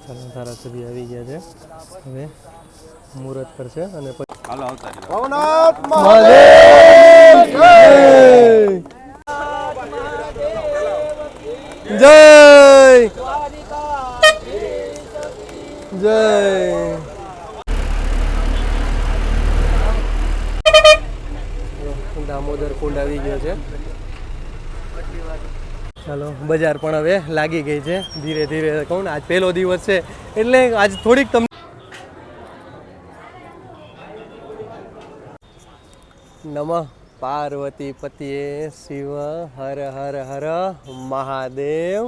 ચાલો ધારાસભ્ય આવી ગયા છે, હવે મુહૂર્ત કરશે અને પછી હાલો આવતા ભવનાથ મહાદેવ જય જય દામોદર કુંડ આવી ગયો છે। ચાલો બજાર પણ હવે લાગી ગઈ છે ધીરે ધીરે। કહું ને આજ પહેલો દિવસ છે એટલે આજ થોડીક તમને નમઃ પાર્વતી પતિએ શિવ હર હર હર મહાદેવ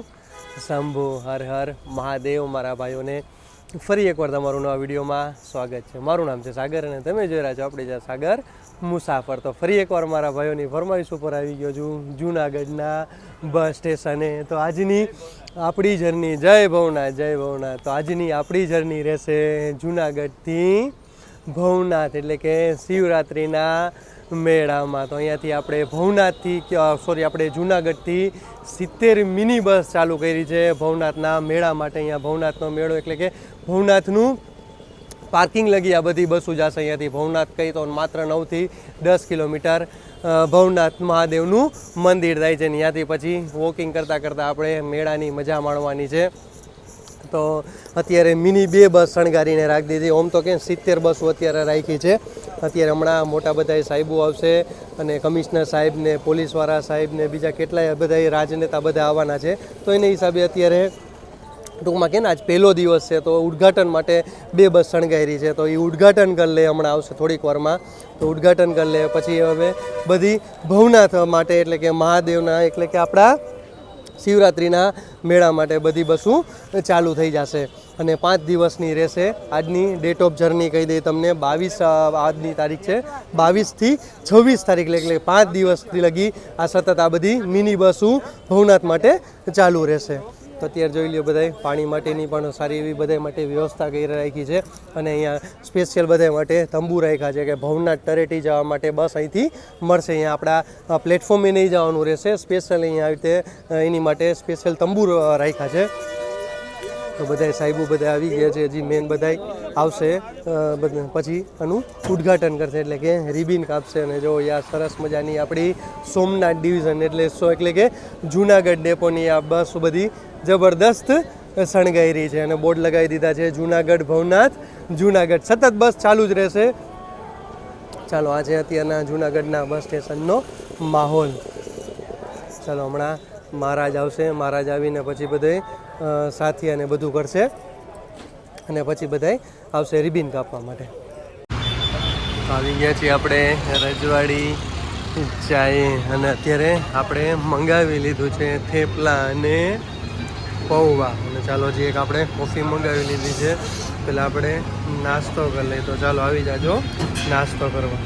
શંભુ હર હર મહાદેવ। મારા ભાઈઓને ફરી એકવાર તમારું નવા વિડીયોમાં સ્વાગત છે। મારું નામ છે સાગર અને તમે જોઈ રહ્યા છો આપણી જે સાગર મુસાફર। તો ફરી એકવાર મારા ભાઈઓની ફરમાઈશ ઉપર આવી ગયો છું જૂનાગઢના બસ સ્ટેશને। તો આજની આપણી જર્ની જય ભવનાથ જય ભવનાથ। તો આજની આપણી જર્ની રહેશે જૂનાગઢથી ભવનાથ એટલે કે શિવરાત્રિના મેળામાં। તો અહીંયાથી આપણે ભવનાથથી આપણે જૂનાગઢથી 70 મિની બસ ચાલુ કરી છે ભવનાથના મેળા માટે। અહીંયા ભવનાથનો મેળો એટલે કે ભવનાથનું પાર્કિંગ લગી આ બધી બસો જશે અહીંયાથી ભવનાથ કહી તો માત્ર 9 થી 10 કિલોમીટર ભવનાથ મહાદેવનું મંદિર થાય છે। ત્યાંથી પછી વોકિંગ કરતાં કરતાં આપણે મેળાની મજા માણવાની છે। તો અત્યારે મિની 2 બસ શણગારીને રાખી દીધી। ઓમ તો કે 70 બસો અત્યારે રાખી છે। અત્યારે હમણાં મોટા બધા સાહેબો આવશે અને કમિશનર સાહેબ ને પોલીસવાળા સાહેબ ને બીજા કેટલાય બધા રાજનેતા બધા આવવાના છે। તો એને હિસાબે અત્યારે ટૂંકમાં કે ને આજ પહેલો દિવસ છે તો ઉદ્ઘાટન માટે 2 બસ શણગારી છે। તો એ ઉદ્ઘાટન કરી લે હમણાં આવશે થોડીક વારમાં। તો ઉદ્ઘાટન કરી લે પછી હવે બધી ભવનાથ માટે એટલે કે મહાદેવના એટલે કે આપણા શિવરાત્રિના મેળા માટે બધી બસો ચાલુ થઈ જશે અને 5 દિવસની રહેશે। આજની ડેટ ઓફ જર્ની કહી દઈએ તમને 22 આજની તારીખ છે 22 થી 26 તારીખ એટલે 5 દિવસથી લગી આ સતત આ બધી મિની બસો ભવનાથ માટે ચાલુ રહેશે। તો અત્યારે જોઈ લ્યો બધાય પાણી માટેની પણ સારી એવી બધા માટે વ્યવસ્થા કરી રાખી છે અને અહીંયા સ્પેશિયલ બધા માટે તંબુ રાખ્યા છે કે ભવનાથ તળેટી જવા માટે બસ અહીંથી મળશે। અહીંયા આપણા પ્લેટફોર્મે નહીં જવાનું રહેશે, સ્પેશિયલ અહીંયા આવી રીતે એની માટે સ્પેશિયલ તંબુ રાખ્યા છે। તો બધા સાહેબો બધા આવી ગયા છે, હજી મેન બધા આવશે પછી આનું ઉદ્ઘાટન કરશે એટલે કે રિબિન કાપશે। અને જો યાર સરસ મજાની આપણી સોમનાથ ડિવિઝન એટલે કે જૂનાગઢ ડેપોની આ બસ બધી જબરદસ્ત શણગારી છે અને બોર્ડ લગાવી દીધા છે જૂનાગઢ ભવનાથ જૂનાગઢ સતત બસ ચાલુ જ રહેશે। ચાલો આ છે અત્યારના જૂનાગઢના બસ સ્ટેશનનો માહોલ। ચાલો હમણાં મહારાજ આવશે, મહારાજ આવીને પછી બધે સાથી અને બધું કરશે અને પછી બધાય આવશે રિબિન કાપવા માટે। આવી ગયા છીએ આપણે રજવાડી ચાય અને અત્યારે આપણે મંગાવી લીધું છે થેપલા અને પૌવા। અને ચાલો જે એક આપણે કોફી મંગાવી લીધી છે, પેલા આપણે નાસ્તો કરી લઈએ। તો ચાલો આવી જાજો નાસ્તો કરવા।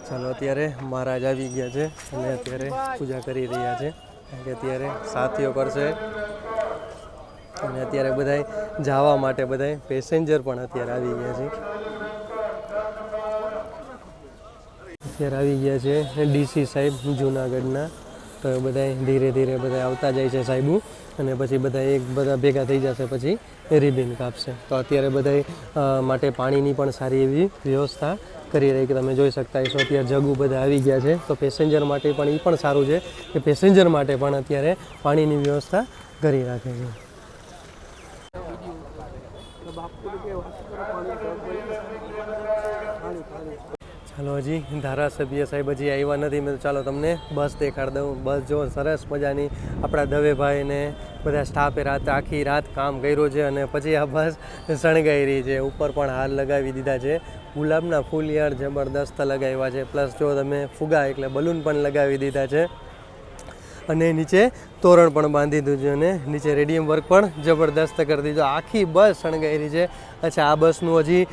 ચાલો અત્યારે મહારાજ આવી ગયા છે અને અત્યારે પૂજા કરી રહ્યા છે કારણ કે અત્યારે સાથીઓ કરશે અને અત્યારે બધાય જવા માટે બધાય પેસેન્જર પણ અત્યારે આવી ગયા છે। અત્યારે આવી ગયા છે ડીસી સાહેબ જૂનાગઢના। તો બધાય ધીરે ધીરે બધા આવતા જાય છે સાહેબો અને પછી બધા ભેગા થઈ જશે પછી રિબિન કાપશે। તો અત્યારે બધાય માટે પાણીની પણ સારી એવી વ્યવસ્થા કરી રહી કે તમે જોઈ શકતા હશો। અત્યારે જગુ બધા આવી ગયા છે તો પેસેન્જર માટે પણ એ પણ સારું છે કે પેસેન્જર માટે પણ અત્યારે પાણીની વ્યવસ્થા કરી રાખે છે। ચાલો હજી ધારાસભ્ય સાહેબ હજી આવ્યા નથી, મેં ચાલો તમને બસ દેખાડી દઉં। બસ જો સરસ મજાની આપણા દવેભાઈને બધા સ્ટાફે આખી રાત કામ કર્યું છે અને પછી આ બસ શણગારી છે। ઉપર પણ હાર લગાવી દીધા છે, ગુલાબના ફૂલ યાર જબરદસ્ત લગાવ્યા છે, પ્લસ જો તમે ફુગા એટલે બલૂન પણ લગાવી દીધા છે અને નીચે તોરણ પણ બાંધી દીધું છે અને નીચે રેડિયમ વર્ક પણ જબરદસ્ત કરી દીધું। આખી બસ શણગારી છે। અચ્છા આ બસનું હજી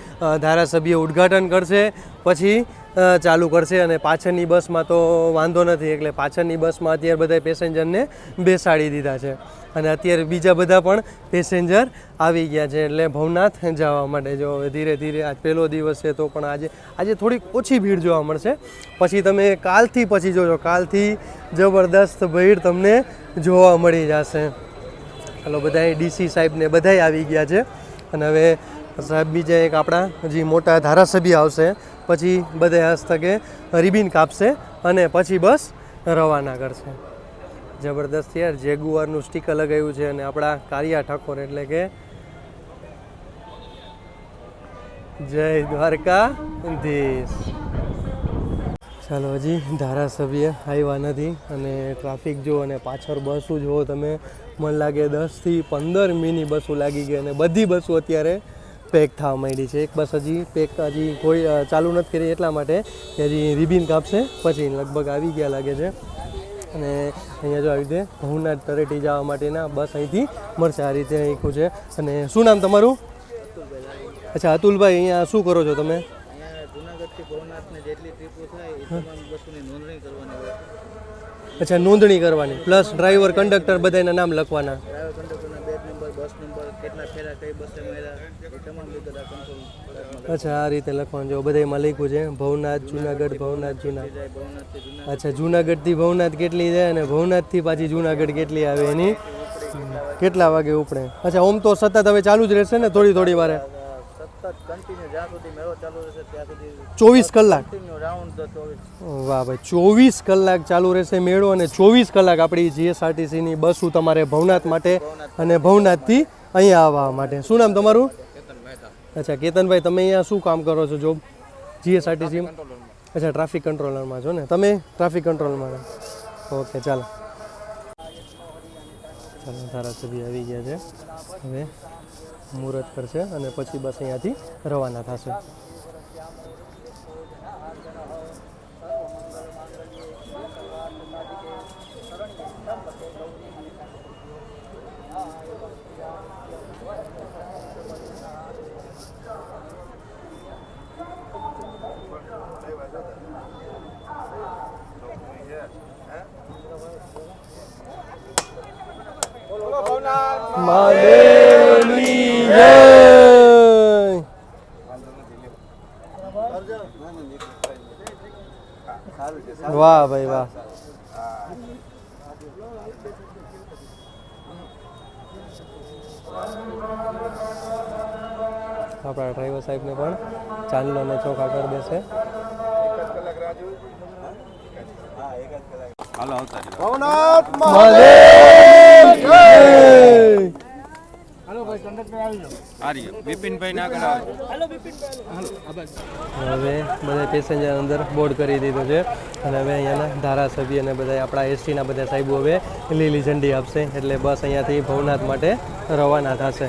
ધારાસભ્ય ઉદ્ઘાટન કરશે, પછી ચાલુ કરશે અને પાછળની બસમાં તો વાંધો નથી, એટલે પાછળની બસમાં અત્યારે બધા પેસેન્જરને બેસાડી દીધા છે અને અત્યારે બીજા બધા પણ પેસેન્જર આવી ગયા છે એટલે ભવનાથ જવા માટે. જો હવે ધીરે ધીરે આજ પહેલો દિવસ છે તો પણ આજે થોડીક ઓછી ભીડ જોવા મળશે. પછી તમે કાલથી પછી જોજો, કાલથી જબરદસ્ત ભીડ તમને જોવા મળી જશે. ચાલો બધાય ડીસી સાહેબને બધાય આવી ગયા છે અને હવે સાહેબ બીજા એક આપણા હજી મોટા ધારાસભ્ય આવશે, પછી બધા હસ્તકે રિબિન કાપશે અને પછી બસ રવાના કરશે. જબરદસ્ત યાર, જેગુઆરનું સ્ટીકર લગાવ્યું છે અને આપણા કારિયા ઠાકોર એટલે કે જય દ્વારકાધીશ. ચાલો હજી ધારાસભ્ય આવ્યા નથી અને ટ્રાફિક જુઓ અને પાછળ બસો જુઓ તમે, મને લાગે 10થી 15 મિની બસો લાગી ગઈ અને બધી બસો અત્યારે પેક થવા માંડી છે. એક બસ હજી કોઈ ચાલુ નથી કરી એટલા માટે કે હજી રિબિન કાપશે, પછી લગભગ આવી ગયા લાગે છે. અને અહીંયા જો આવી રીતે ભવનાથ તળેટી જવા માટેના બસ અહીંથી મળશે, આ રીતે આખું છે. અને શું નામ તમારું? અચ્છા અતુલભાઈ, અહીંયા શું કરો છો તમે? અચ્છા, નોંધણી કરવાની પ્લસ ડ્રાઈવર કંડક્ટર બધાના નામ લખવાના. અચ્છા, આ રીતે લખવાનું. જો બધામાં લખ્યું છે ભવનાથ જુનાગઢ, ભવનાથ જુનાગઢ. અચ્છા, જુનાગઢથી ભવનાથ કેટલી છે અને ભવનાથથી પાછી જુનાગઢ કેટલી આવે, એની કેટલા વાગે ઉપડે. અચ્છા, ઓમ તો સતત હવે ચાલુ જ રહેશે ને થોડી થોડી વારે? 24 કલાક. વાહ ભાઈ, 24 કલાક ચાલુ રહેશે મેળો અને 24 કલાક આપણી જીએસઆરટીસીની બસો તમારે ભવનાથ માટે અને ભવનાથથી અહીંયા આવવા માટે. શું નામ તમારું? અચ્છા કેતનભાઈ, તમે અહીંયા શું કામ કરો છો? Job GSRTC? અચ્છા, ટ્રાફિક કંટ્રોલરમાં છો ને તમે? ટ્રાફિક કંટ્રોલમાં. ઓકે, ચાલો ધારાસભ્ય આવી ગયા છે, હવે મુહૂર્ત કરશે અને પછી બસ અહીંયાથી રવાના થશે. મહાદેવની જય. વાહ ભાઈ વાહ. આપણા ડ્રાઈવર સાહેબને પણ ચાંદલો અને ચોખા કરી દેશે. ભવનાથ મહાદેવ જય. હાલો ભાઈ, કંડક્ટર આવી જાઓ. આરી બિપિનભાઈ ના કરાવે. હાલો બિપિનભાઈ. હવે બધા પેસેન્જર અંદર બોર્ડ કરી દીધું છે અને હવે અહીંયાના ધારાસભ્ય અને બધા આપણા એસટીના બધા સાહેબો હવે લીલી ઝંડી આપશે એટલે બસ અહીંયાથી ભવનાથ માટે રવાના થશે.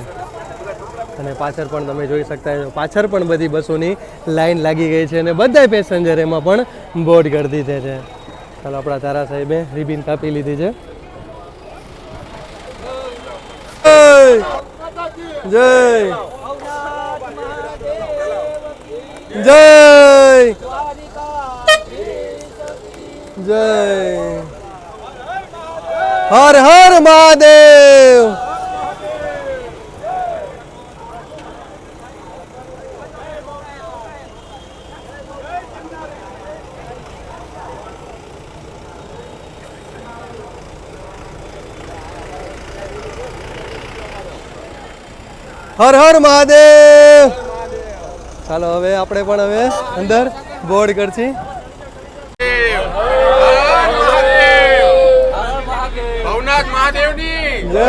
અને પાછળ પણ તમે જોઈ શકતા છો, પાછળ પણ બધી બસોની લાઈન લાગી ગઈ છે અને બધા પેસેન્જર એમાં પણ બોર્ડ કરી દીધે છે. ચાલો, આપણા ધારા સાહેબે રિબિન કાપી લીધી છે. જય જય જય. હર હર મહાદેવ. હર હર મહાદેવ. ચાલો હવે આપણે પણ હવે અંદર બોર્ડ કરશી. ભવનાથ મહાદેવની જય.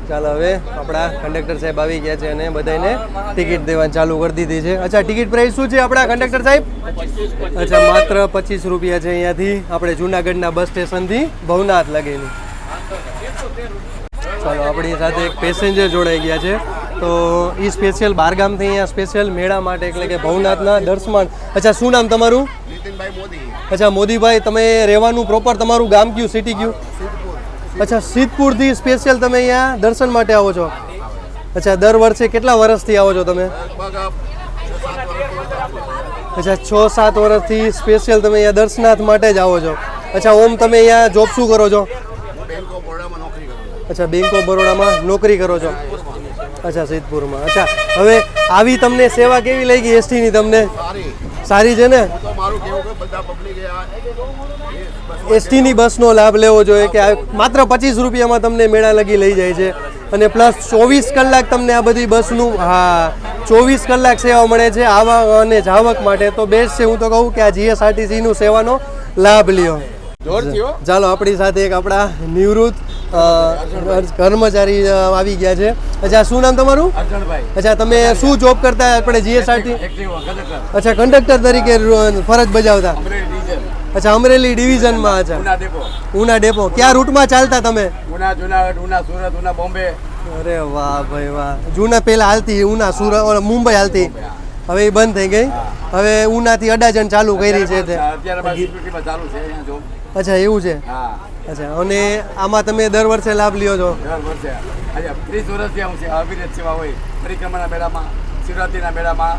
ચાલો હવે આપણા કંડક્ટર સાહેબ આવી ગયા છે અને બધાને ટિકિટ દેવાની ચાલુ કરી દીધી છે. અચ્છા, ટિકિટ પ્રાઇસ શું છે આપણા કંડક્ટર સાહેબ? અચ્છા, માત્ર 25 રૂપિયા છે અહીંયાથી આપણે જુનાગઢના બસ સ્ટેશનથી ભવનાથ લગેની. ચાલો, આપણી સાથે એક પેસેન્જર જોડાઈ ગયા છે તો એ સ્પેશિયલ બારગામથી અહીંયા સ્પેશિયલ મેળા માટે એટલે કે ભવનાથના દર્શન. અચ્છા, શું નામ તમારું? નીતિનભાઈ મોદી. અચ્છા મોદીભાઈ, તમે રહેવાનું પ્રોપર તમારું ગામ કયું, સિટી કયું? અચ્છા, સિદ્ધપુરથી સ્પેશિયલ તમે અહીંયા દર્શન માટે આવો છો? અચ્છા, દર વર્ષે કેટલા વર્ષથી આવો છો તમે? અચ્છા 6-7 વર્ષથી સ્પેશિયલ તમે અહીંયા દર્શનાર્થ માટે જ આવો છો. અચ્છા ઓમ તમે અહીંયા જોબ શું કરો છો? અચ્છા બેંક ઓફ બરોડામાં નોકરી કરો છો. અચ્છા સિદ્ધપુરમાં. અચ્છા હવે આવી તમને સેવા કેવી લાગી એસટીની તમને? સારી છે ને? એસટીની બસનો લાભ લેવો જોઈએ કે માત્ર 25 રૂપિયામાં તમને મેળા લગી લઈ જાય છે અને પ્લસ 24 કલાક તમને આ બધી બસનું 24 કલાક સેવા મળે છે આવક અને જાવક માટે. તો બેસ્ટ છે. હું તો કહું કે આ જીએસઆરટીસીનું સેવાનો લાભ લ્યો. ચાલો આપણી સાથે એક આપણા નિવૃત્ત કર્મચારી આવી ગયા છે. અચ્છા શું નામ તમારું? અચ્છા તમે શું જોબ કરતા આપણે જીએસઆરટી? અચ્છા કંડક્ટર તરીકે ફરજ બજાવતા. અચ્છા અમરેલી ડિવિઝનમાં. અચ્છા ઉના ડેપો. કયા રૂટમાં ચાલતા તમે? ઉના જુનાગઢ, ઉના સુરત, ઉના બોમ્બે. અરે વાહ ભાઈ વાહ. જૂના પહેલા હાલતી ઉના સુરત મુંબઈ હાલતી, હવે એ બંધ થઈ ગઈ. હવે ઉનાથી અડાજણ ચાલુ કરી છે તે. અચ્છા એવું છે. અચ્છા અને આમાં તમે દર વર્ષે લાભ લ્યો છો? દર વર્ષે 30 વર્ષથી હું અવિરત સેવા હોય. પરિક્રમાના મેળામાં, શિવરાત્રીના મેળામાં,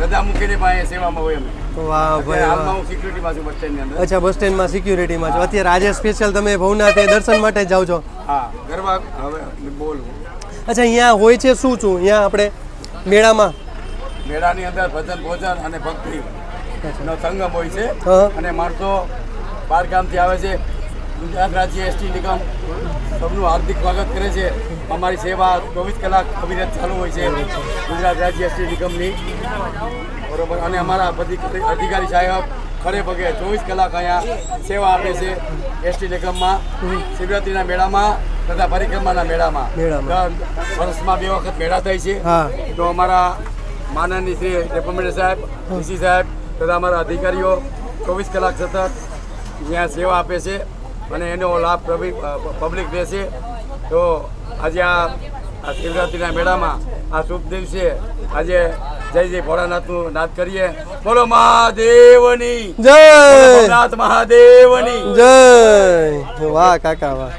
રજા મૂકીને પણ સેવામાં હોય અમે. વાહ ભાઈ હાલમાં હું સિક્યુરિટીમાં છું બસ સ્ટેન્ડની અંદર. અચ્છા બસ સ્ટેન્ડમાં સિક્યુરિટીમાં છો. અત્યારે આજે સ્પેશિયલ તમે ભવનાથે દર્શન માટે જાઓ છો? હા ગરબા હવે બોલ. અચ્છા અહીંયા હોય છે શું શું અહીંયા આપણે મેળામાં? મેળાની અંદર ભજન ભોજન અને ભક્તિ નો સંગમ હોય છે અને માણસો બાર ગામથી આવે છે. ગુજરાત રાજ્ય એસટી નિગમ સૌનું હાર્દિક સ્વાગત કરે છે. અમારી સેવા 24 કલાક અવિરત ચાલુ હોય છે ગુજરાત રાજ્ય એસટી નિગમની. બરોબર. અને અમારા અધિકારી સાહેબ ખરે પગે 24 કલાક અહીંયા સેવા આપે છે એસટી નિગમમાં, શિવરાત્રીના મેળામાં તથા પરિક્રમાના મેળામાં. વર્ષમાં 2 વખત મેળા થાય છે. તો અમારા માનનીય શ્રી રેપમેન્ટ સાહેબ, ડીસી સાહેબ તથા અમારા અધિકારીઓ 24 કલાક સતત ત્યાં સેવા આપે છે અને એનો લાભ પબ્લિક રહેશે. તો આજે આ શિવરાત્રિના મેળામાં આ શુભ દિવસે આજે જય જય ભોળાનાથનું નાદ કરીએ. બોલો મહાદેવની જય, ભોળાનાથ મહાદેવની જય. વાહ કાકા વાહ.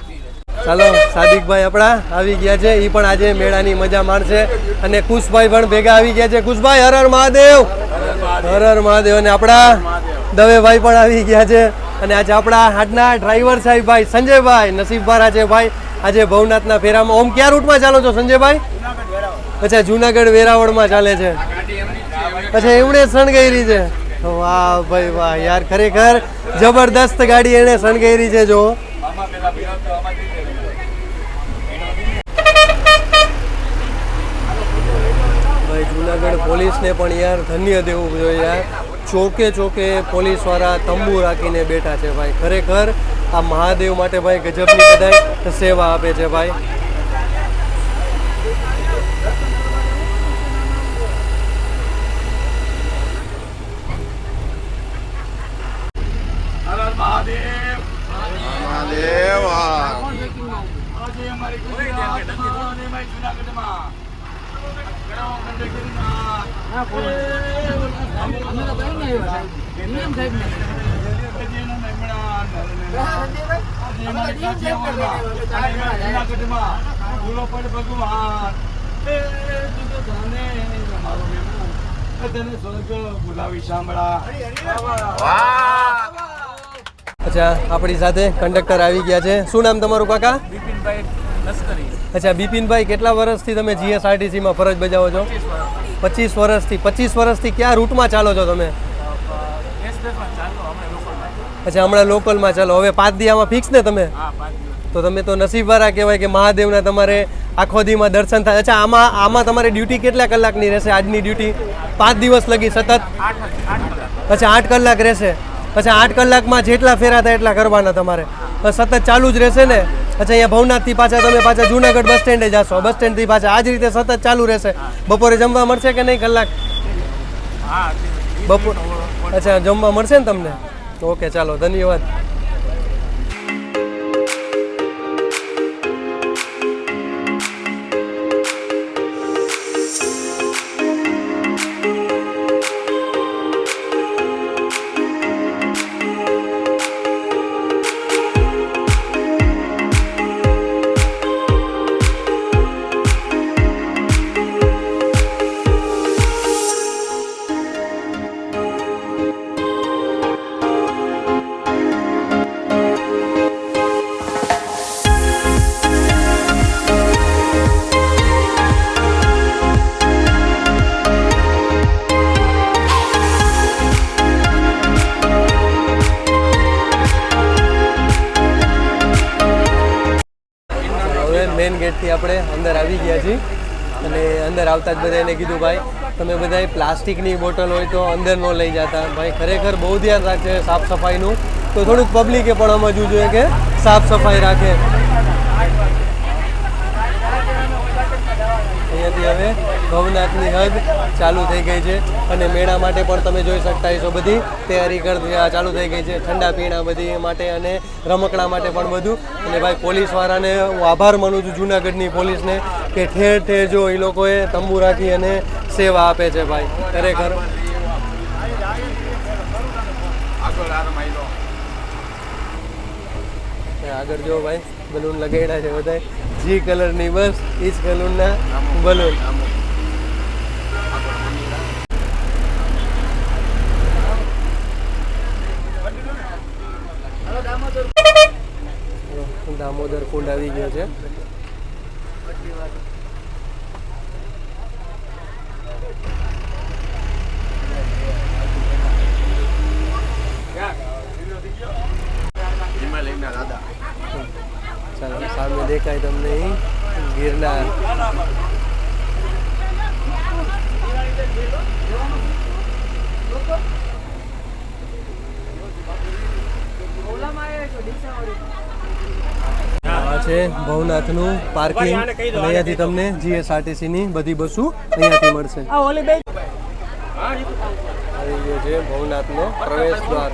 ચાલો સાદિકભાઈ આપણા આવી ગયા છે, એ પણ આજે મેળાની મજા માણશે. અને ખુશભાઈ પણ ભેગા આવી ગયા છે. ખુશભાઈ હર હર મહાદેવ, હર હર મહાદેવ. અને આપણા દવેભાઈ પણ આવી ગયા છે. અને આજે આપણા આજના ડ્રાઈવર સાહેબ ભાઈ સંજયભાઈ નસીબવાળા છે ભાઈ આજે ભવનાથના ફેરામાં. ઓમ કયા રૂટમાં ચાલો છો સંજયભાઈ? અચ્છા જુનાગઢ વેરાવળમાં ચાલે છે. અચ્છા એમણે શણગારી છે. વાહ ભાઈ વાહ યાર, ખરેખર જબરદસ્ત ગાડી એણે શણગારી છે. જો ભાઈ જુનાગઢ પોલીસને પણ યાર ધન્ય દેવું જોઈએ યાર. ચોકે ચોકે પોલીસવાળા તંબુ રાખીને બેઠા છે ભાઈ. ખરેખર આ મહાદેવ માટે ભાઈ ગજબની બધાય સેવા આપે છે ભાઈ. અચ્છા આપણી સાથે કંડક્ટર આવી ગયા છે. શું નામ તમારું કાકા? બિપિનભાઈ લશ્કરી. અચ્છા બિપિનભાઈ, કેટલા વર્ષથી તમે જીએસઆરટીસીમાં ફરજ બજાવો છો? 25 વર્ષથી. 25 વર્ષથી કયા રૂટમાં ચાલો છો તમે? અચ્છા હમણાં લોકલમાં ચાલો. હવે 5 દી આમાં ફિક્સ ને તમે? તો તમે તો નસીબવાળા કહેવાય કે મહાદેવના તમારે આખો દીમાં દર્શન થાય. અચ્છા આમાં તમારે ડ્યુટી કેટલા કલાકની રહેશે? આજની ડ્યુટી 5 દિવસ લગી સતત? અચ્છા 8 કલાક રહેશે. અચ્છા 8 કલાકમાં જેટલા ફેરા થાય એટલા કરવાના તમારે, સતત ચાલુ જ રહેશે ને? અચ્છા અહીંયા ભવનાથથી પાછા જુનાગઢ બસ સ્ટેન્ડે જશો, બસ સ્ટેન્ડથી પાછા આ જ રીતે સતત ચાલુ રહેશે. બપોરે જમવા મળશે કે નહીં કલાક? બપોર અચ્છા જમવા મળશે ને તમને? ઓકે ચાલો ધન્યવાદ. મેઇન ગેટથી આપણે અંદર આવી ગયા છીએ અને અંદર આવતા જ બધાને કીધું ભાઈ તમે બધાએ પ્લાસ્ટિકની બોટલ હોય તો અંદર ન લઈ જતા. ભાઈ ખરેખર બહુ ધ્યાન રાખે સાફ સફાઈનું, તો થોડુંક પબ્લિકે પણ સમજવું જોઈએ કે સાફ સફાઈ રાખે. અહીંયાથી હવે ભવનાથની હદ ચાલુ થઈ ગઈ છે અને મેળા માટે પણ તમે જોઈ શકતા છો બધી તૈયારી ચાલુ થઈ ગઈ છે, ઠંડા પીણા બધી માટે અને રમકડા માટે પણ બધું. અને ભાઈ પોલીસવાળાને હું આભાર માનું છું જૂનાગઢની પોલીસને કે ઠેર ઠેર જો એ લોકોએ તંબુ રાખી અને સેવા આપે છે ભાઈ ખરેખર. આગળ જો ભાઈ બલૂન લગાડ્યા છે બધા, જી કલરની બસ એ જ કલરના બલૂન. દામોદર કુંડ આવી ગયો છે. ચાલો સામે દેખાય તમને ગિરનાર. આ છે ભવનાથનું પાર્કિંગ. અહીંયાથી તમને GSRTCની બધી બસો અહીંયાથી મળશે. આવી ગયો છે ભવનાથનો પ્રવેશ દ્વાર.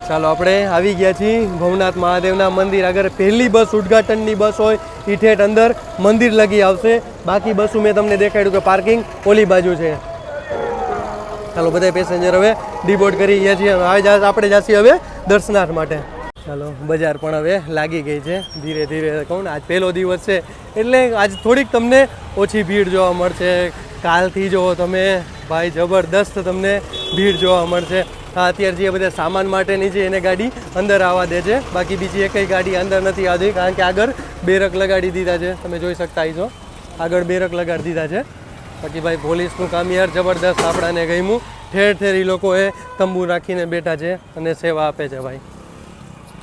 ચાલો આપણે આવી ગયા છીએ ભવનાથ મહાદેવના મંદિર આગળ. પહેલી બસ ઉદ્ઘાટનની બસ હોય એ ઠેઠ અંદર મંદિર લગી આવશે. બાકી બસો મેં તમને દેખાડ્યું કે પાર્કિંગ ઓલી બાજુ છે. ચાલો બધા પેસેન્જર હવે ડીબોર્ડ કરી ગયા છીએ. આપણે જઈએ હવે દર્શનાર્થ માટે. ચાલો બજાર પણ હવે લાગી ગઈ છે ધીરે ધીરે. કહું ને આજ પહેલો દિવસ છે એટલે આજ થોડીક તમને ઓછી ભીડ જોવા મળશે. કાલથી જુઓ તમે ભાઈ જબરદસ્ત તમને ભીડ જોવા મળશે. હા અત્યારે જે બધા સામાન માટેની છે એને ગાડી અંદર આવવા દે છે, બાકી બીજી એકઈ ગાડી અંદર નથી આવતી કારણ કે આગળ બેરક લગાડી દીધા છે. તમે જોઈ શકતા છો આગળ બેરક લગાડી દીધા છે. બાકી ભાઈ પોલીસનું કામ યાર જબરદસ્ત આપણાને ગમ્યું. ઠેર ઠેર એ લોકોએ તંબુ રાખીને બેઠા છે અને સેવા આપે છે ભાઈ.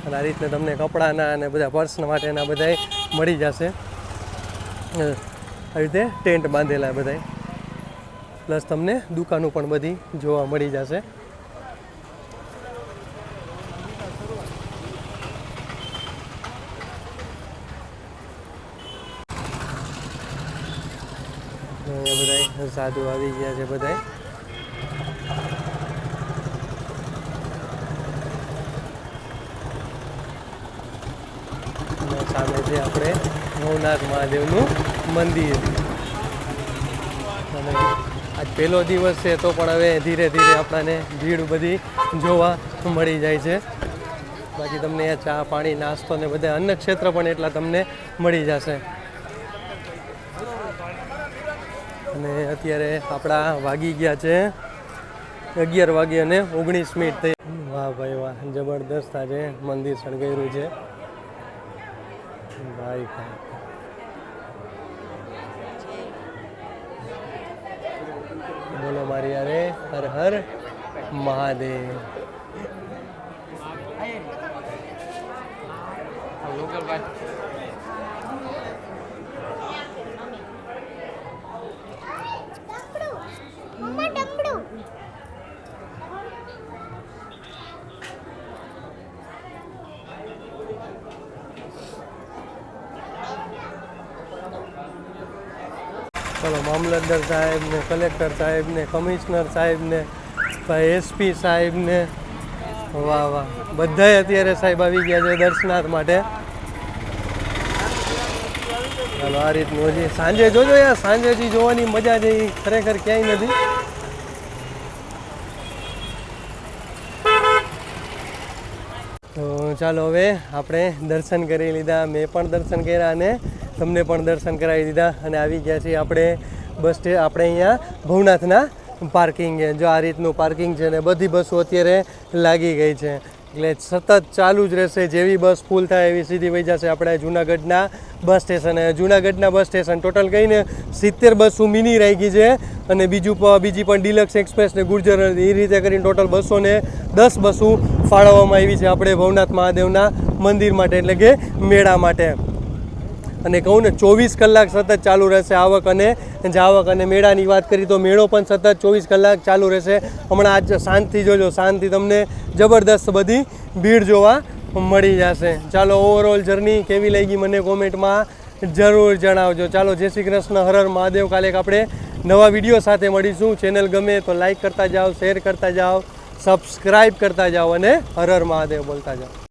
અને આ રીતને તમને કપડાના અને બધા પર્સ માટેના બધા મળી જશે. આવી રીતે ટેન્ટ બાંધેલા બધા, પ્લસ તમને દુકાનો પણ બધી જોવા મળી જશે. બધા સાધુ આવી ગયા છે બધા. સામે છે આપણે ભવનાથ મહાદેવનું મંદિર. અને આજ પહેલો દિવસ છે તો પણ હવે ધીરે ધીરે આપણને ભીડ બધી જોવા મળી જાય છે. બાકી તમને અહીંયા ચા પાણી નાસ્તો ને બધા અન્ન ક્ષેત્ર પણ એટલા તમને મળી જશે. અને અત્યારે આપણા વાગી ગયા છે 11:19 થઈ. વાહ ભાઈ વાહ, જબરદસ્ત આજે મંદિર સળગાવ્યું છે ભાઈ. બોલો મારી યારે હર હર મહાદેવ. ચલો મામલતદાર સાહેબ ને કલેક્ટર સાહેબ ને કમિશનર સાહેબ ને ભાઈ SP સાહેબ ને વાહ વાહ બધાય અત્યારે સાહેબ આવી ગયા છે દર્શનાર્થ માટે. ચાલો આ રીતનું હજી સાંજે જોજો યાર, સાંજે હજી જોવાની મજા છે એ ખરેખર ક્યાંય નથી. તો ચાલો હવે આપણે દર્શન કરી લીધા, મેં પણ દર્શન કર્યા અને તમને પણ દર્શન કરાવી દીધા. અને આવી ગયા છીએ આપણે આપણે અહીંયા ભવનાથના પાર્કિંગે. જો આ રીતનું પાર્કિંગ છે ને બધી બસો અત્યારે લાગી ગઈ છે એટલે સતત ચાલુ જ રહેશે. જેવી બસ ફૂલ થાય એવી સીધી વહી જશે આપણે જૂનાગઢના બસ સ્ટેશને. જૂનાગઢના બસ સ્ટેશન ટોટલ કહીને 70 બસો મિની રાખી છે અને બીજી પણ ડિલક્સ એક્સપ્રેસ ને ગુર્જર એ રીતે કરીને ટોટલ 210 બસો ફાળવવામાં આવી છે આપણે ભવનાથ મહાદેવના મંદિર માટે એટલે કે મેળા માટે. અને કહું ને 24 કલાક સતત ચાલુ રહેશે આવક અને જાવક. અને મેળાની વાત કરી તો મેળો પણ સતત 24 કલાક ચાલુ રહેશે. હમણાં આજ શાંતિ જોજો, શાંતિ તમને જબરદસ્ત બધી ભીડ જોવા મળી જશે. ચાલો, ઓવરઓલ જર્ની કેવી લાગી મને કોમેન્ટમાં જરૂર જણાવજો. ચાલો, જય શ્રી કૃષ્ણ, હર હર મહાદેવ. કાલે આપણે નવા વિડીયો સાથે મળીશું. ચેનલ ગમે તો લાઈક કરતા જાઓ, શેર કરતા જાઓ, સબસ્ક્રાઈબ કરતા જાઓ અને હર હર મહાદેવ બોલતા જાઓ.